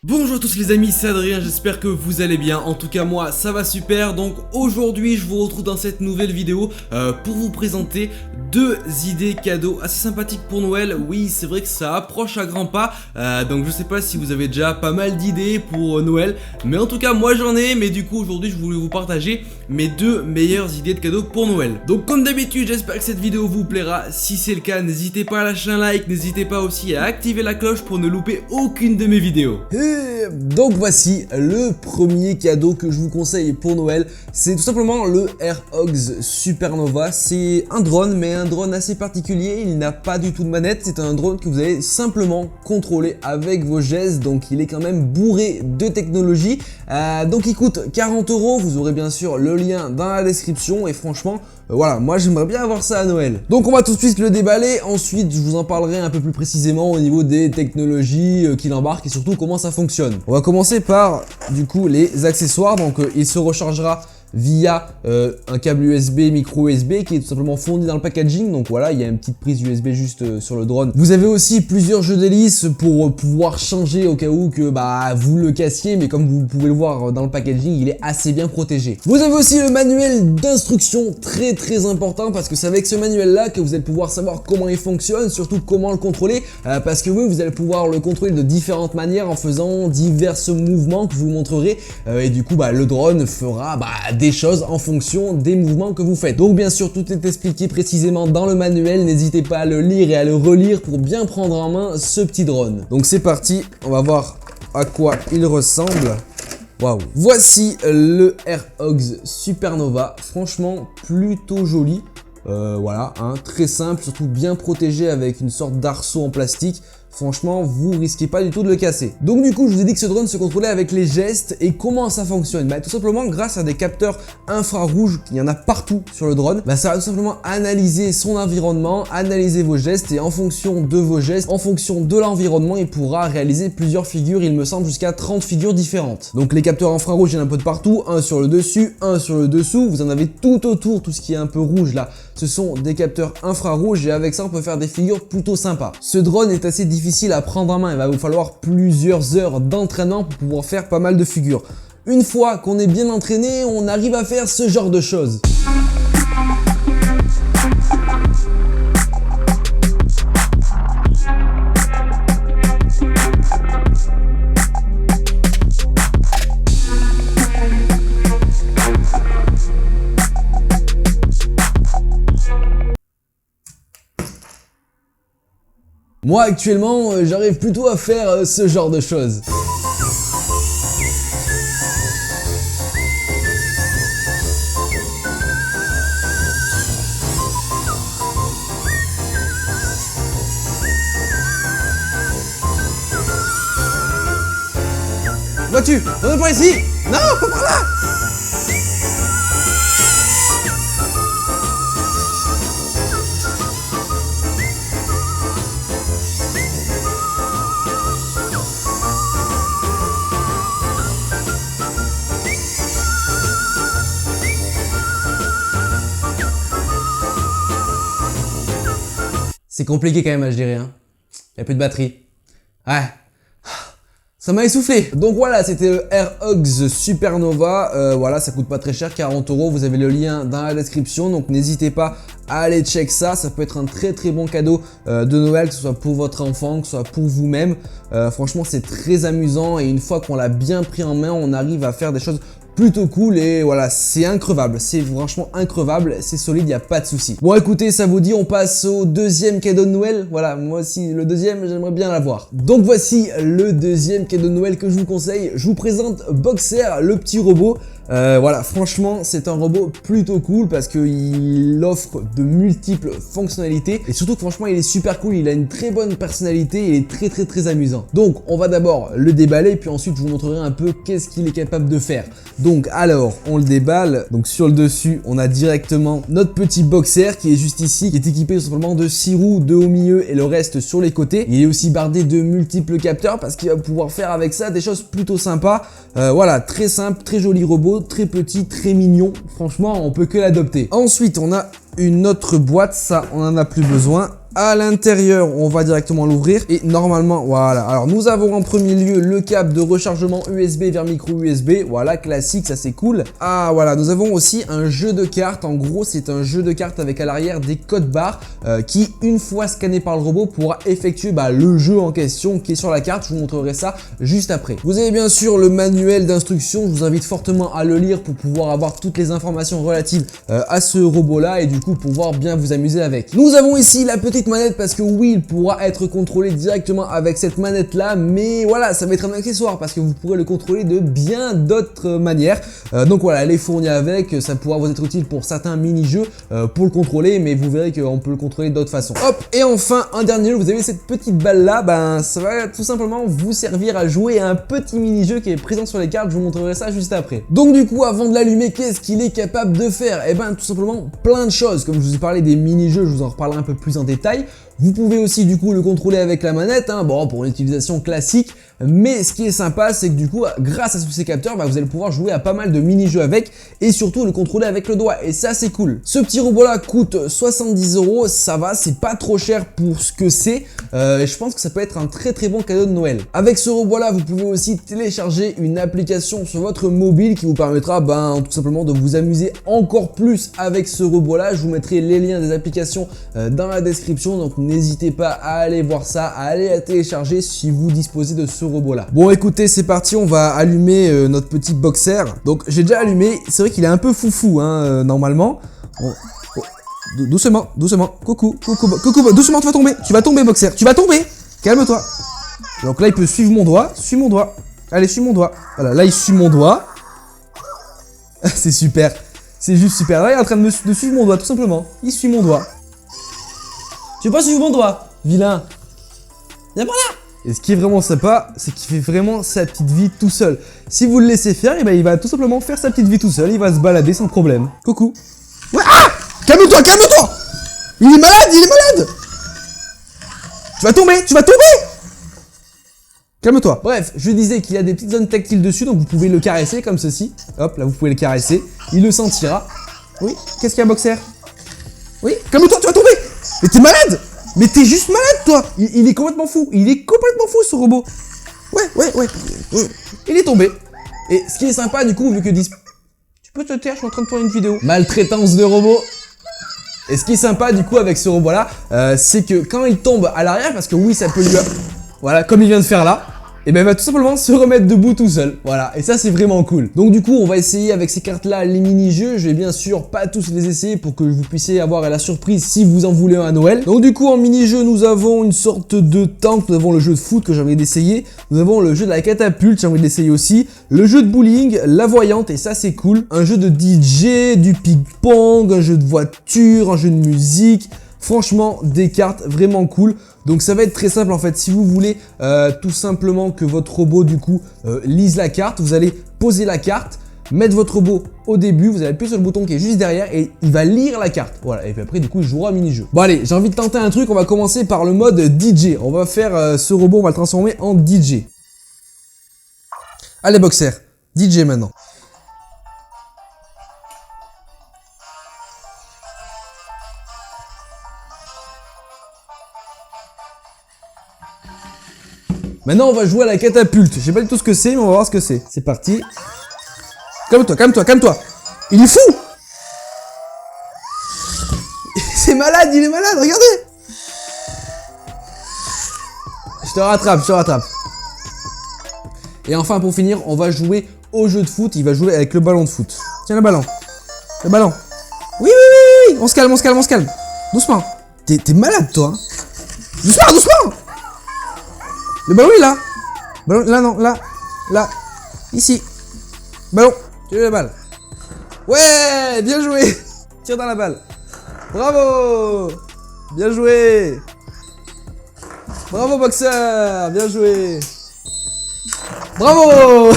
Bonjour à tous les amis, c'est Adrien, j'espère que vous allez bien. En tout cas moi ça va super. Donc aujourd'hui je vous retrouve dans cette nouvelle vidéo pour vous présenter deux idées cadeaux assez sympathiques pour Noël. Oui, c'est vrai que ça approche à grands pas, donc je sais pas si vous avez déjà pas mal d'idées pour Noël, mais en tout cas moi j'en ai. Mais du coup aujourd'hui je voulais vous partager mes deux meilleures idées de cadeaux pour Noël. Donc comme d'habitude j'espère que cette vidéo vous plaira. Si c'est le cas, n'hésitez pas à lâcher un like, n'hésitez pas aussi à activer la cloche pour ne louper aucune de mes vidéos. Donc voici le premier cadeau que je vous conseille pour Noël. C'est tout simplement le AirHogs Supernova. C'est un drone, mais un drone assez particulier. Il n'a pas du tout de manette. C'est un drone que vous allez simplement contrôler avec vos gestes. Donc il est quand même bourré de technologie. Donc il coûte 40 €. Vous aurez bien sûr le lien dans la description. Et franchement, voilà, moi j'aimerais bien avoir ça à Noël. Donc on va tout de suite le déballer. Ensuite je vous en parlerai un peu plus précisément au niveau des technologies qu'il embarque et surtout comment ça fonctionne. On va commencer par du coup les accessoires. Donc il se rechargera via un câble USB, micro USB qui est tout simplement fourni dans le packaging. Donc voilà, il y a une petite prise USB juste sur le drone. Vous avez aussi plusieurs jeux d'hélices pour pouvoir changer au cas où que vous le cassiez, mais comme vous pouvez le voir dans le packaging, il est assez bien protégé. Vous avez aussi le manuel d'instruction, très important, parce que c'est avec ce manuel là que vous allez pouvoir savoir comment il fonctionne, surtout comment le contrôler, parce que oui, vous allez pouvoir le contrôler de différentes manières en faisant divers mouvements que je vous montrerai, et du coup le drone fera des choses en fonction des mouvements que vous faites. Donc bien sûr tout est expliqué précisément dans le manuel, n'hésitez pas à le lire et à le relire pour bien prendre en main ce petit drone. Donc c'est parti, on va voir à quoi il ressemble. Waouh. Voici le AirHogs Supernova, franchement plutôt joli. Voilà, très simple, surtout bien protégé avec une sorte d'arceau en plastique. Franchement, vous risquez pas du tout de le casser. Donc du coup, je vous ai dit que ce drone se contrôlait avec les gestes. Et comment ça fonctionne? Tout simplement grâce à des capteurs infrarouges, il y en a partout sur le drone. Ça va tout simplement analyser son environnement, analyser vos gestes, et en fonction de vos gestes, en fonction de l'environnement, il pourra réaliser plusieurs figures, il me semble jusqu'à 30 figures différentes. Donc les capteurs infrarouges, il y en a un peu de partout, un sur le dessus, un sur le dessous, vous en avez tout autour, tout ce qui est un peu rouge là, ce sont des capteurs infrarouges, et avec ça on peut faire des figures plutôt sympas. Ce drone est assez difficile à prendre en main, il va vous falloir plusieurs heures d'entraînement pour pouvoir faire pas mal de figures. Une fois qu'on est bien entraîné, on arrive à faire ce genre de choses. Moi actuellement, j'arrive plutôt à faire ce genre de choses. Vois-tu? On est par ici? Non, pas par là! C'est compliqué quand même à gérer, hein. Il n'y a plus de batterie. Ouais. Ça m'a essoufflé. Donc voilà, c'était le AirHogs Supernova. Voilà, ça coûte pas très cher, 40 €. Vous avez le lien dans la description. Donc n'hésitez pas à aller check ça. Ça peut être un très bon cadeau de Noël, que ce soit pour votre enfant, que ce soit pour vous-même. Franchement, c'est très amusant. Et une fois qu'on l'a bien pris en main, on arrive à faire des choses plutôt cool, et voilà, c'est increvable, c'est franchement increvable, c'est solide, il n'y a pas de souci. Bon écoutez, ça vous dit, on passe au deuxième cadeau de Noël. Voilà, moi aussi le deuxième, j'aimerais bien l'avoir. Donc voici le deuxième cadeau de Noël que je vous conseille. Je vous présente Boxer, le petit robot. Voilà, franchement c'est un robot plutôt cool parce qu'il offre de multiples fonctionnalités, et surtout que franchement il est super cool, il a une très bonne personnalité, il est très amusant. Donc on va d'abord le déballer, puis ensuite je vous montrerai un peu qu'est-ce qu'il est capable de faire. Donc alors on le déballe. Donc sur le dessus on a directement notre petit Boxer qui est juste ici, qui est équipé tout simplement de 6 roues, 2 au milieu et le reste sur les côtés. Il est aussi bardé de multiples capteurs parce qu'il va pouvoir faire avec ça des choses plutôt sympas. Voilà, très simple, très joli robot, très petit, très mignon. Franchement, on peut que l'adopter. Ensuite, on a une autre boîte, ça on en a plus besoin. à l'intérieur, on va directement l'ouvrir et normalement, voilà. Alors nous avons en premier lieu le câble de rechargement USB vers micro USB, voilà, classique, ça c'est cool. Ah voilà, nous avons aussi un jeu de cartes. En gros, c'est un jeu de cartes avec à l'arrière des codes barres qui, une fois scanné par le robot, pourra effectuer le jeu en question qui est sur la carte. Je vous montrerai ça juste après. Vous avez bien sûr le manuel d'instruction. Je vous invite fortement à le lire pour pouvoir avoir toutes les informations relatives à ce robot là et du coup pouvoir bien vous amuser avec. Nous avons ici la petite manette parce que oui, il pourra être contrôlé directement avec cette manette là, mais voilà, ça va être un accessoire parce que vous pourrez le contrôler de bien d'autres manières. Donc voilà, elle est fournie avec, ça pourra vous être utile pour certains mini-jeux pour le contrôler, mais vous verrez qu'on peut le contrôler d'autres façons. Hop, et enfin un dernier, vous avez cette petite balle là, ça va tout simplement vous servir à jouer à un petit mini-jeu qui est présent sur les cartes. Je vous montrerai ça juste après. Donc du coup, avant de l'allumer, qu'est-ce qu'il est capable de faire? Eh ben tout simplement plein de choses. Comme je vous ai parlé des mini-jeux, je vous en reparlerai un peu plus en détail. Vous pouvez aussi du coup le contrôler avec la manette, bon, pour une utilisation classique, mais ce qui est sympa, c'est que du coup, grâce à ces capteurs, vous allez pouvoir jouer à pas mal de mini-jeux avec, et surtout le contrôler avec le doigt, et ça c'est cool. Ce petit robot là coûte 70 €, ça va, c'est pas trop cher pour ce que c'est, et je pense que ça peut être un très bon cadeau de Noël. Avec ce robot là, vous pouvez aussi télécharger une application sur votre mobile qui vous permettra tout simplement de vous amuser encore plus avec ce robot là. Je vous mettrai les liens des applications dans la description, donc n'hésitez pas à aller voir ça, à aller la télécharger si vous disposez de ce robot là. Bon écoutez, c'est parti, on va allumer notre petit boxer. Donc j'ai déjà allumé, c'est vrai qu'il est un peu foufou normalement. Doucement, coucou, doucement, tu vas tomber boxer, tu vas tomber, calme-toi. Donc là il peut suivre mon doigt, allez suis mon doigt, voilà, là il suit mon doigt. C'est super, c'est juste super, là il est en train de suivre mon doigt tout simplement, il suit mon doigt. Tu veux pas suivre mon doigt, vilain? Viens par là. Et ce qui est vraiment sympa, c'est qu'il fait vraiment sa petite vie tout seul. Si vous le laissez faire, il va tout simplement faire sa petite vie tout seul, il va se balader sans problème. Coucou. Ouais, ah! Calme-toi. Il est malade. Tu vas tomber. Calme-toi. Bref, je disais qu'il y a des petites zones tactiles dessus, donc vous pouvez le caresser comme ceci. Hop, là vous pouvez le caresser. Il le sentira. Oui, qu'est-ce qu'il y a, boxer? Oui, calme-toi, tu vas tomber. Mais t'es malade. Mais t'es juste malade, toi. Il est complètement fou. Ce robot. Ouais. Il est tombé. Et ce qui est sympa, du coup, vu que tu peux te taire, je suis en train de tourner une vidéo. Maltraitance de robot. Et ce qui est sympa, du coup, avec ce robot-là, c'est que quand il tombe à l'arrière, parce que oui, ça peut lui... Voilà, comme il vient de faire là, et il va tout simplement se remettre debout tout seul. Voilà, et ça c'est vraiment cool. Donc du coup, on va essayer avec ces cartes-là les mini-jeux. Je vais bien sûr pas tous les essayer pour que vous puissiez avoir la surprise si vous en voulez un à Noël. Donc du coup, en mini-jeu, nous avons une sorte de tank, nous avons le jeu de foot que j'ai envie d'essayer, nous avons le jeu de la catapulte, j'ai envie d'essayer aussi, le jeu de bowling, la voyante, et ça c'est cool, un jeu de DJ, du ping-pong, un jeu de voiture, un jeu de musique. Franchement, des cartes vraiment cool. Donc ça va être très simple en fait. Si vous voulez tout simplement que votre robot du coup lise la carte, vous allez poser la carte, mettre votre robot au début, vous allez appuyer sur le bouton qui est juste derrière et il va lire la carte. Voilà, et puis après du coup il jouera au mini-jeu. Bon allez, j'ai envie de tenter un truc, on va commencer par le mode DJ. On va faire ce robot, on va le transformer en DJ. Allez boxer, DJ maintenant. Maintenant, on va jouer à la catapulte. Je sais pas du tout ce que c'est, mais on va voir ce que c'est. C'est parti. Calme-toi. Il est fou. C'est malade, il est malade, regardez. Je te rattrape. Et enfin, pour finir, on va jouer au jeu de foot. Il va jouer avec le ballon de foot. Tiens, le ballon. Oui. On se calme. Doucement. T'es malade, toi. Doucement. Le ballon est là. Là, non, là. Ici. Ballon. Tu veux la balle? Ouais, bien joué. Tire dans la balle. Bravo. Bien joué. Bravo, boxeur. Bien joué. Bravo.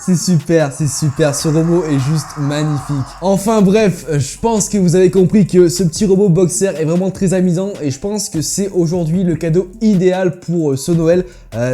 C'est super, ce robot est juste magnifique. Enfin bref, je pense que vous avez compris que ce petit robot boxer est vraiment très amusant et je pense que c'est aujourd'hui le cadeau idéal pour ce Noël.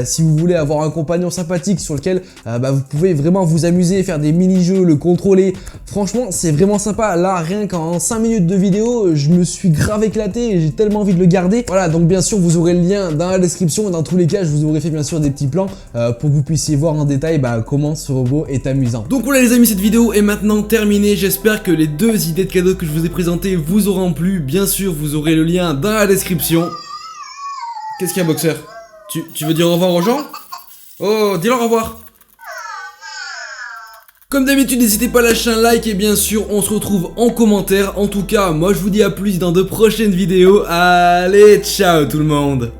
Si vous voulez avoir un compagnon sympathique sur lequel vous pouvez vraiment vous amuser, faire des mini-jeux, le contrôler. Franchement, c'est vraiment sympa. Là, rien qu'en 5 minutes de vidéo, je me suis grave éclaté et j'ai tellement envie de le garder. Voilà, donc bien sûr, vous aurez le lien dans la description et dans tous les cas, je vous aurai fait bien sûr des petits plans pour que vous puissiez voir en détail comment ce robot est amusant. Donc voilà les amis, cette vidéo est maintenant terminée. J'espère que les 2 idées de cadeaux que je vous ai présentées vous auront plu. Bien sûr, vous aurez le lien dans la description. Qu'est-ce qu'il y a, Boxer? Tu veux dire au revoir aux gens? Oh, dis-leur au revoir. Comme d'habitude, n'hésitez pas à lâcher un like et bien sûr, on se retrouve en commentaire. En tout cas, moi je vous dis à plus dans de prochaines vidéos. Allez, ciao tout le monde.